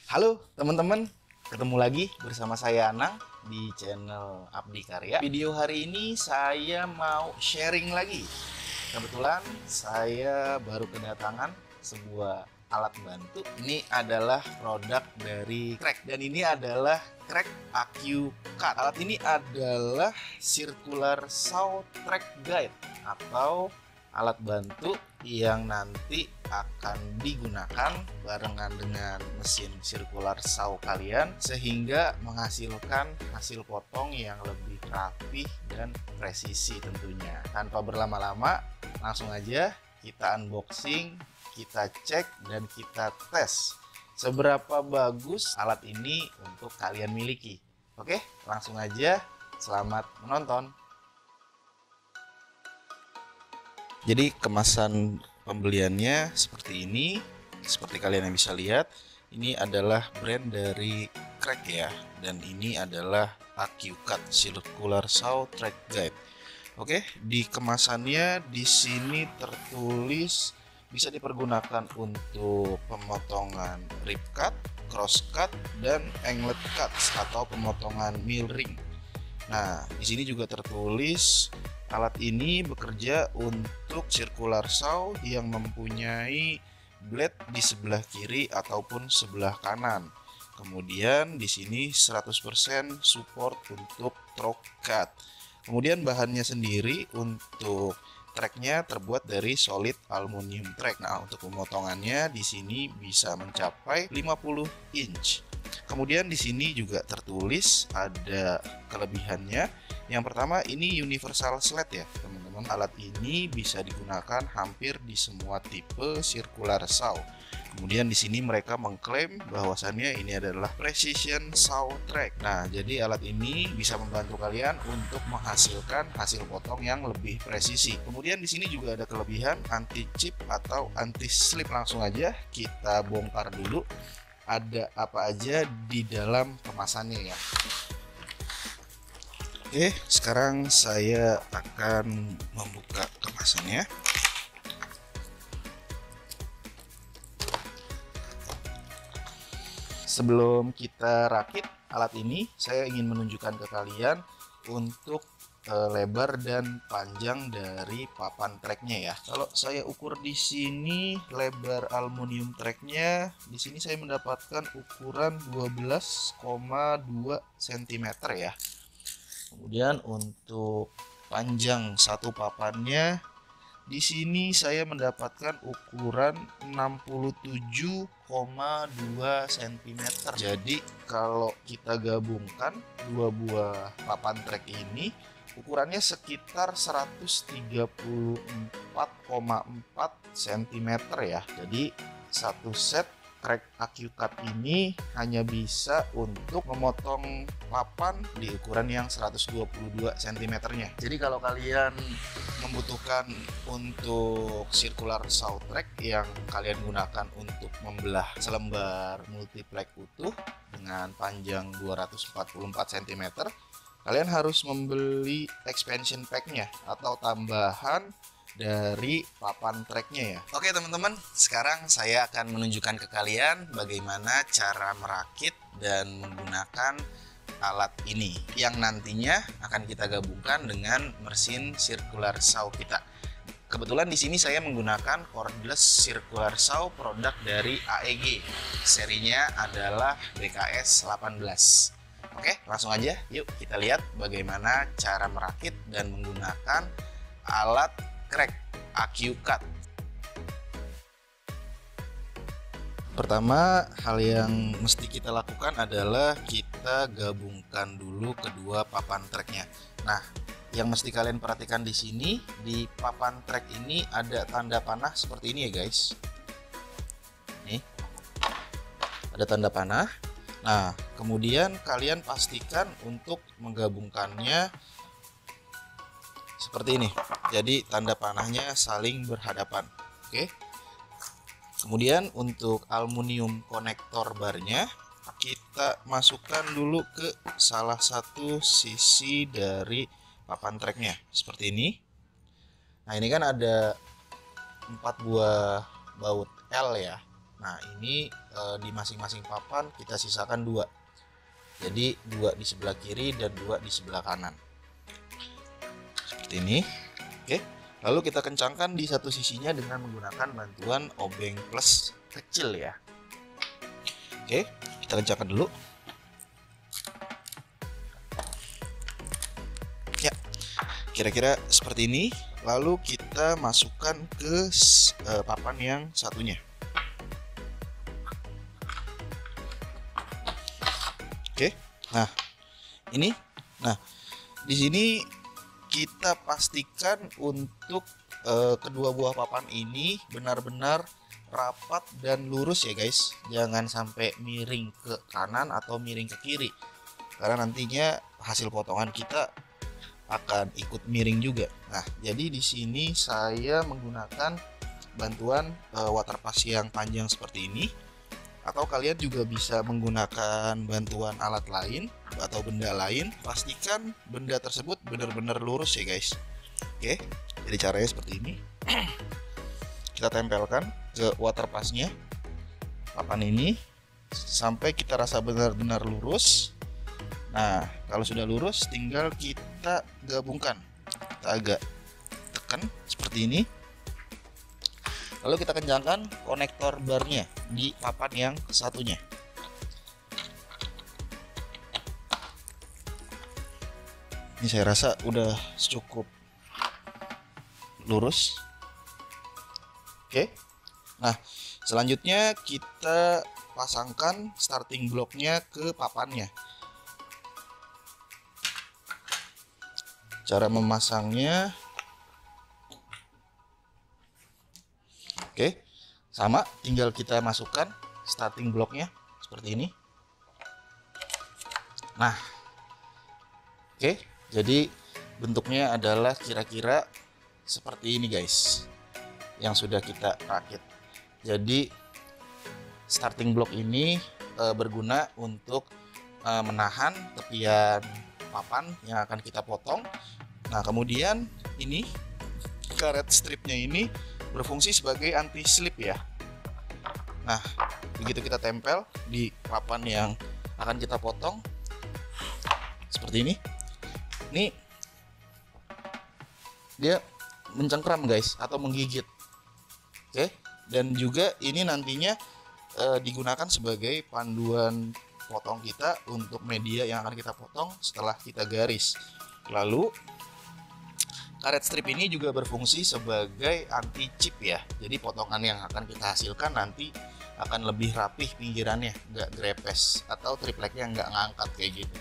Halo teman-teman, ketemu lagi bersama saya Anang di channel Abdi Karya. Video hari ini saya mau sharing lagi. Kebetulan saya baru kedatangan sebuah alat bantu. Ini adalah produk dari Crack dan ini adalah Crack AQ Cut. Alat ini adalah Circular Saw Track Guide atau alat bantu yang nanti akan digunakan barengan dengan mesin circular saw kalian sehingga menghasilkan hasil potong yang lebih rapi dan presisi tentunya. Tanpa berlama-lama, langsung aja kita unboxing, kita cek dan kita tes seberapa bagus alat ini untuk kalian miliki. Oke, langsung aja, selamat menonton. Jadi kemasan pembeliannya seperti ini, seperti kalian yang bisa lihat. Ini adalah brand dari Crack ya, dan ini adalah AQ Cut Circular Saw Track Guide. Oke, di kemasannya di sini tertulis bisa dipergunakan untuk pemotongan rib cut, cross cut, dan anglet cut atau pemotongan mill ring. Nah, di sini juga tertulis alat ini bekerja untuk circular saw yang mempunyai blade di sebelah kiri ataupun sebelah kanan. Kemudian di sini 100% support untuk throat cut. Kemudian bahannya sendiri untuk tracknya terbuat dari solid aluminium track. Nah, untuk pemotongannya di sini bisa mencapai 50 inch. Kemudian di sini juga tertulis ada kelebihannya. Yang pertama, ini universal sled ya, teman-teman. Alat ini bisa digunakan hampir di semua tipe circular saw. Kemudian di sini mereka mengklaim bahwasannya ini adalah precision saw track. Nah, jadi alat ini bisa membantu kalian untuk menghasilkan hasil potong yang lebih presisi. Kemudian di sini juga ada kelebihan anti chip atau anti slip. Langsung aja kita bongkar dulu ada apa aja di dalam kemasannya ya. Oke, sekarang saya akan membuka kemasannya. Sebelum kita rakit alat ini, saya ingin menunjukkan ke kalian untuk lebar dan panjang dari papan tracknya ya. Kalau saya ukur di sini lebar aluminium tracknya, di sini saya mendapatkan ukuran 12,2 cm ya. Kemudian untuk panjang satu papannya, di sini saya mendapatkan ukuran 67,2 cm. Jadi kalau kita gabungkan dua buah papan track ini, ukurannya sekitar 134,4 cm ya. Jadi satu set Crack AQ Cut ini hanya bisa untuk memotong papan di ukuran yang 122 cm nya. Jadi kalau kalian membutuhkan untuk circular saw track yang kalian gunakan untuk membelah selembar multiplex utuh dengan panjang 244 cm, kalian harus membeli expansion packnya atau tambahan dari papan tracknya ya. Oke teman-teman, sekarang saya akan menunjukkan ke kalian bagaimana cara merakit dan menggunakan alat ini yang nantinya akan kita gabungkan dengan mesin circular saw kita. Kebetulan di sini saya menggunakan cordless circular saw produk dari AEG. Serinya adalah BKS 18. Oke, langsung aja yuk kita lihat bagaimana cara merakit dan menggunakan alat Crack AQ Cut. Pertama, hal yang mesti kita lakukan adalah kita gabungkan dulu kedua papan tracknya. Nah, yang mesti kalian perhatikan di sini, di papan track ini ada tanda panah seperti ini ya guys. Nih, ada tanda panah. Nah, kemudian kalian pastikan untuk menggabungkannya seperti ini. Jadi tanda panahnya saling berhadapan. Oke. Kemudian untuk aluminium konektor barnya kita masukkan dulu ke salah satu sisi dari papan tracknya seperti ini. Nah, ini kan ada 4 buah baut L ya. Nah ini di masing-masing papan kita sisakan 2. Jadi 2 di sebelah kiri dan 2 di sebelah kanan. Seperti ini. Oke. Lalu kita kencangkan di satu sisinya dengan menggunakan bantuan obeng plus kecil ya. Oke, kita kencangkan dulu. Ya, kira-kira seperti ini. Lalu kita masukkan ke papan yang satunya. Oke, nah ini, di sini kita pastikan untuk kedua buah papan ini benar-benar rapat dan lurus ya guys. Jangan sampai miring ke kanan atau miring ke kiri, karena nantinya hasil potongan kita akan ikut miring juga. Nah, jadi di sini saya menggunakan bantuan water pass yang panjang seperti ini, atau kalian juga bisa menggunakan bantuan alat lain atau benda lain. Pastikan benda tersebut benar-benar lurus ya guys. Oke, jadi caranya seperti ini. Kita tempelkan ke water passnya papan ini sampai kita rasa benar-benar lurus. Nah, kalau sudah lurus tinggal kita gabungkan. Kita agak tekan seperti ini. Lalu kita kencangkan konektor barnya di papan yang satunya. Ini saya rasa udah cukup lurus. Oke. Nah, selanjutnya kita pasangkan starting blocknya ke papannya. Cara memasangnya, oke, sama, tinggal kita masukkan starting blocknya seperti ini. Nah, oke, jadi bentuknya adalah kira-kira seperti ini guys, yang sudah kita rakit. Jadi starting block ini berguna untuk menahan tepian papan yang akan kita potong. Nah, kemudian ini karet stripnya ini berfungsi sebagai anti slip ya. Nah, begitu kita tempel di papan yang akan kita potong seperti ini, dia mencengkram guys atau menggigit. Oke, dan juga ini nantinya digunakan sebagai panduan potong kita untuk media yang akan kita potong setelah kita garis. Lalu karet strip ini juga berfungsi sebagai anti chip ya. Jadi potongan yang akan kita hasilkan nanti akan lebih rapih pinggirannya, nggak grepes atau tripleknya nggak ngangkat kayak gitu.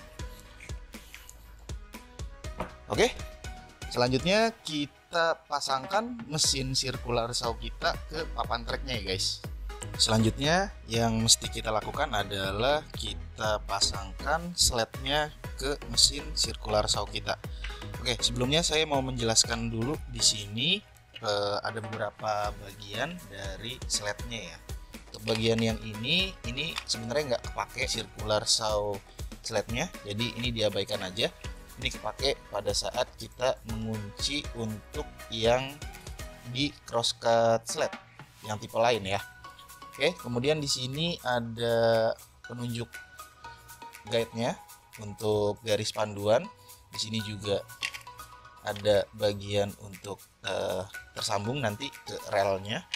Oke, selanjutnya kita pasangkan mesin circular saw kita ke papan treknya ya guys. Selanjutnya yang mesti kita lakukan adalah kita pasangkan slednya ke mesin circular saw kita. Oke, sebelumnya saya mau menjelaskan dulu di sini ada beberapa bagian dari slednya ya. Untuk bagian yang ini sebenarnya nggak kepake circular saw slednya, jadi ini diabaikan aja. Ini kepake pada saat kita mengunci untuk yang di crosscut sled yang tipe lain ya. Oke, kemudian di sini ada penunjuk guide-nya untuk garis panduan. Di sini juga ada bagian untuk tersambung nanti ke relnya.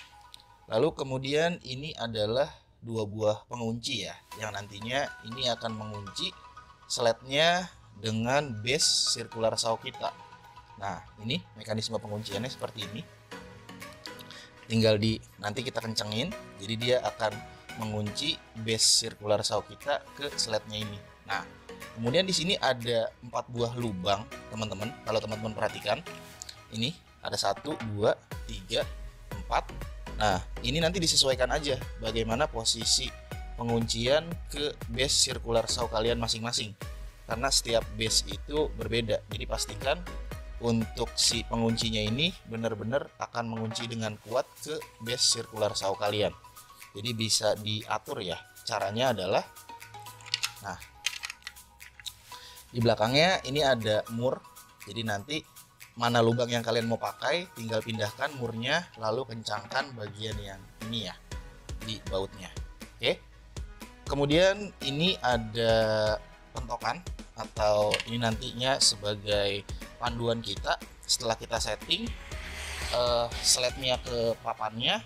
Lalu kemudian ini adalah 2 buah pengunci ya, yang nantinya ini akan mengunci slednya dengan base circular saw kita. Nah, ini mekanisme pengunciannya seperti ini. Tinggal nanti kita kencengin, jadi dia akan mengunci base circular saw kita ke slednya ini. Nah, kemudian di sini ada 4 buah lubang, teman-teman. Kalau teman-teman perhatikan, ini ada 1, 2, 3, 4. Nah, ini nanti disesuaikan aja bagaimana posisi penguncian ke base circular saw kalian masing-masing. Karena setiap base itu berbeda, jadi pastikan untuk si penguncinya ini benar-benar akan mengunci dengan kuat ke base circular saw kalian. Jadi bisa diatur ya. Caranya adalah, nah, di belakangnya ini ada mur. Jadi nanti mana lubang yang kalian mau pakai, tinggal pindahkan murnya lalu kencangkan bagian yang ini ya. di bautnya. Oke. Kemudian ini ada pentokan, atau ini nantinya sebagai panduan kita setelah kita setting slednya ke papannya.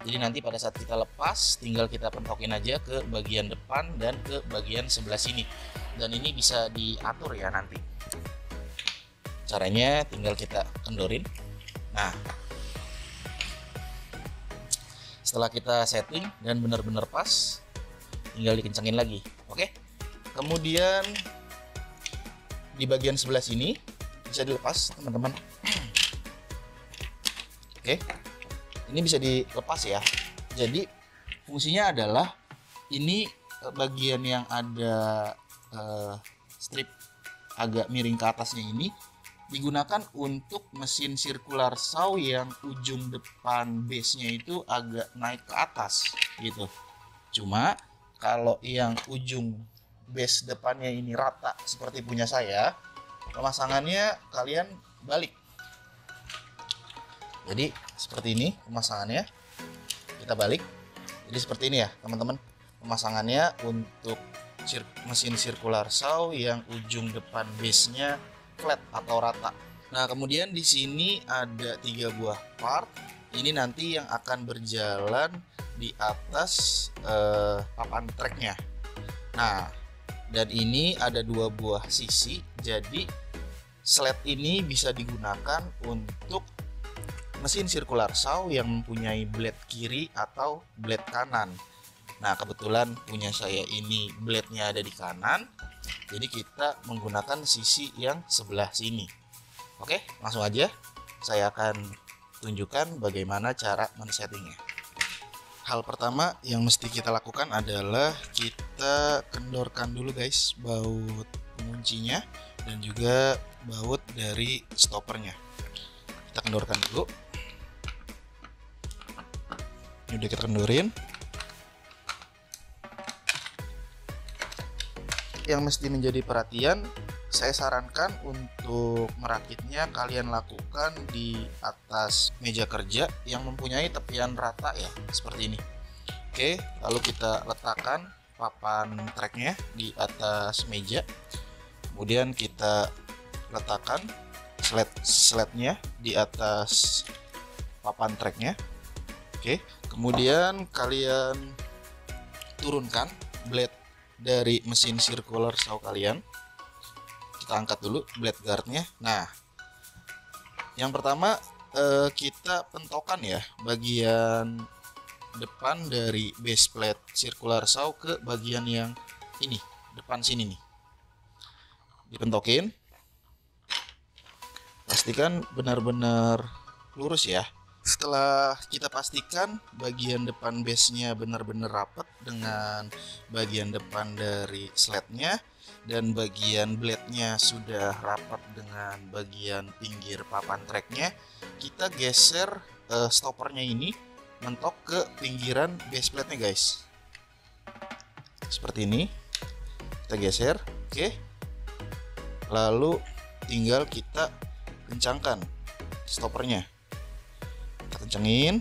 Jadi nanti pada saat kita lepas tinggal kita pentokin aja ke bagian depan dan ke bagian sebelah sini, dan ini bisa diatur ya nanti. Caranya tinggal kita kendorin. Nah, setelah kita setting dan benar-benar pas, tinggal dikencangin lagi. Oke. Kemudian di bagian sebelah sini bisa dilepas, teman-teman. Oke. Ini bisa dilepas ya. Jadi fungsinya adalah ini bagian yang ada strip agak miring ke atasnya ini digunakan untuk mesin circular saw yang ujung depan base-nya itu agak naik ke atas gitu. Cuma kalau yang ujung base depannya ini rata seperti punya saya, pemasangannya kalian balik. Jadi seperti ini pemasangannya, kita balik. Jadi seperti ini ya teman-teman, pemasangannya untuk mesin circular saw yang ujung depan base-nya flat atau rata. Nah, kemudian di sini ada 3 buah part. Ini nanti yang akan berjalan di atas papan tracknya. Nah, dan ini ada 2 buah sisi. Jadi sled ini bisa digunakan untuk mesin circular saw yang mempunyai blade kiri atau blade kanan. Nah, kebetulan punya saya ini blade-nya ada di kanan, jadi kita menggunakan sisi yang sebelah sini. Oke, langsung aja saya akan tunjukkan bagaimana cara men-settingnya. Hal pertama yang mesti kita lakukan adalah kita kendorkan dulu guys baut penguncinya dan juga baut dari stoppernya. Kita kendorkan dulu. Ini udah kita kendorin. Yang mesti menjadi perhatian, saya sarankan untuk merakitnya kalian lakukan di atas meja kerja yang mempunyai tepian rata ya, seperti ini. Oke, lalu kita letakkan papan tracknya di atas meja. Kemudian kita letakkan slednya di atas papan tracknya. Oke, kemudian kalian turunkan blade dari mesin circular saw kalian. Kita angkat dulu blade guardnya. Nah, yang pertama kita pentokan ya bagian depan dari base plate circular saw ke bagian yang ini, depan sini nih. Dipentokin. Pastikan benar-benar lurus ya. Setelah kita pastikan bagian depan base-nya benar-benar rapat dengan bagian depan dari slednya dan bagian blade-nya sudah rapat dengan bagian pinggir papan tracknya, kita geser stoppernya ini mentok ke pinggiran base plate-nya guys. Seperti ini. Kita geser, oke. Lalu tinggal kita kencangkan stoppernya. Kencengin.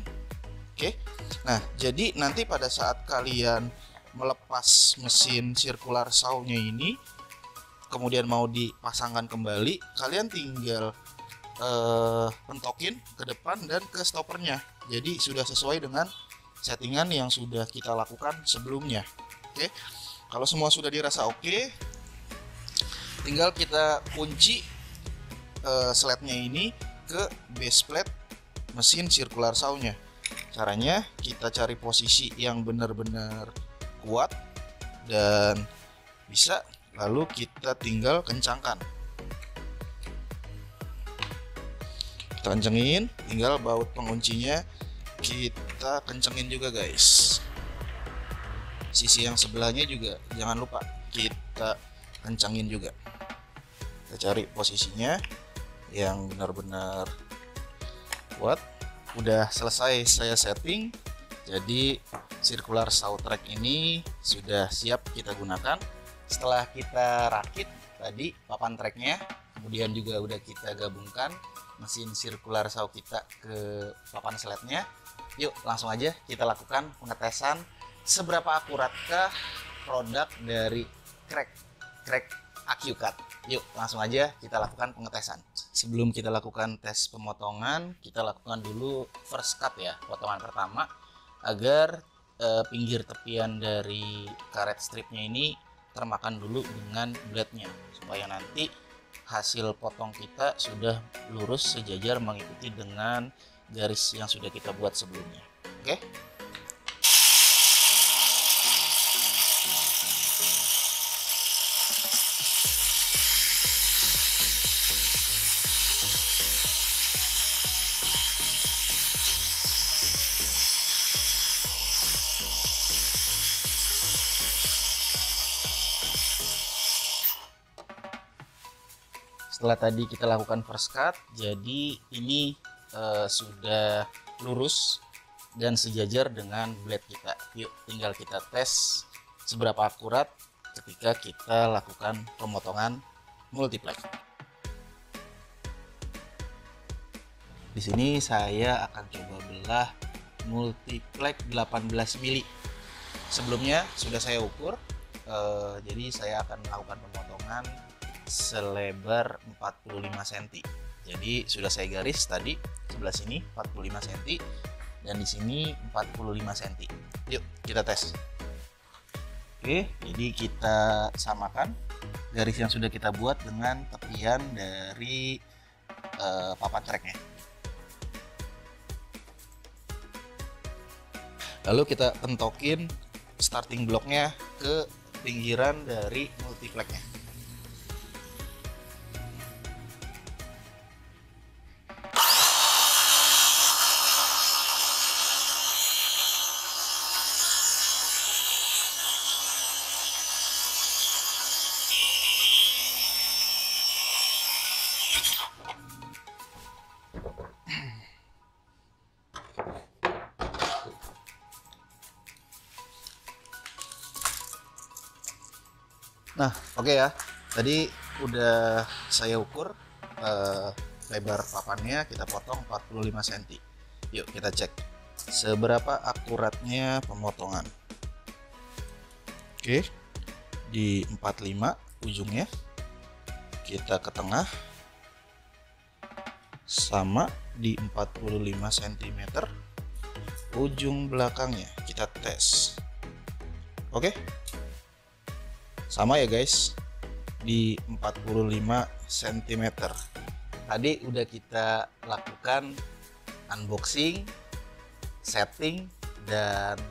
Oke. Nah, jadi nanti pada saat kalian melepas mesin circular saw-nya ini kemudian mau dipasangkan kembali, kalian tinggal pentokin ke depan dan ke stoppernya. Jadi sudah sesuai dengan settingan yang sudah kita lakukan sebelumnya. Oke. Kalau semua sudah dirasa oke, tinggal kita kunci slednya ini ke base plate mesin circular saw-nya. Caranya kita cari posisi yang benar-benar kuat dan bisa, lalu kita tinggal kencangkan. Kita kencengin, tinggal baut penguncinya kita kencengin juga guys. Sisi yang sebelahnya juga jangan lupa kita kencengin juga. Kita cari posisinya yang benar-benar kuat. Udah selesai saya setting, jadi circular saw track ini sudah siap kita gunakan. Setelah kita rakit tadi papan tracknya, kemudian juga udah kita gabungkan mesin circular saw kita ke papan slednya, Yuk langsung aja kita lakukan pengetesan seberapa akuratkah produk dari Crack AQ-Cut. Yuk langsung aja kita lakukan pengetesan. Sebelum kita lakukan tes pemotongan, kita lakukan dulu first cut ya, potongan pertama, agar pinggir tepian dari karet stripnya ini termakan dulu dengan blade-nya, supaya nanti hasil potong kita sudah lurus sejajar mengikuti dengan garis yang sudah kita buat sebelumnya. Oke. Setelah tadi kita lakukan first cut, jadi ini sudah lurus dan sejajar dengan blade kita. Yuk tinggal kita tes seberapa akurat ketika kita lakukan pemotongan multiplex. Di sini saya akan coba belah multiplex 18 mili. Sebelumnya sudah saya ukur, jadi saya akan melakukan pemotongan selebar 45 cm. Jadi sudah saya garis tadi sebelah sini 45 cm dan di sini 45 cm. Yuk kita tes. Oke, jadi kita samakan garis yang sudah kita buat dengan tepian dari papan tracknya. Lalu kita pentokin starting blocknya ke pinggiran dari multiplexnya. Nah, oke ya. Tadi udah saya ukur lebar papannya, kita potong 45 cm. Yuk kita cek seberapa akuratnya pemotongan. Oke. Di 45 ujungnya. Kita ke tengah. Sama di 45 cm. Ujung belakangnya kita tes. Oke. Sama ya guys, di 45 cm. Tadi udah kita lakukan unboxing, setting, dan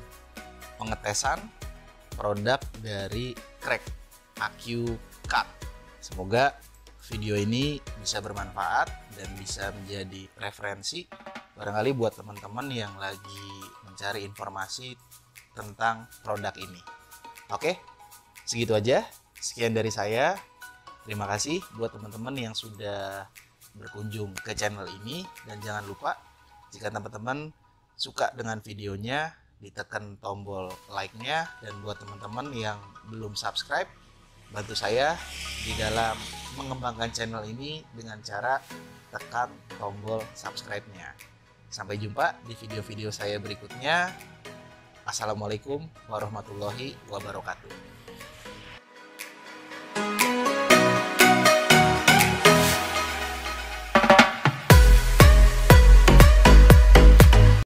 pengetesan produk dari Crack AQ-Cut. Semoga video ini bisa bermanfaat dan bisa menjadi referensi barangkali buat teman-teman yang lagi mencari informasi tentang produk ini. Oke. Segitu aja, sekian dari saya. Terima kasih buat teman-teman yang sudah berkunjung ke channel ini. Dan jangan lupa, jika teman-teman suka dengan videonya, ditekan tombol like-nya. Dan buat teman-teman yang belum subscribe, bantu saya di dalam mengembangkan channel ini dengan cara tekan tombol subscribe-nya. Sampai jumpa di video-video saya berikutnya. Assalamualaikum warahmatullahi wabarakatuh.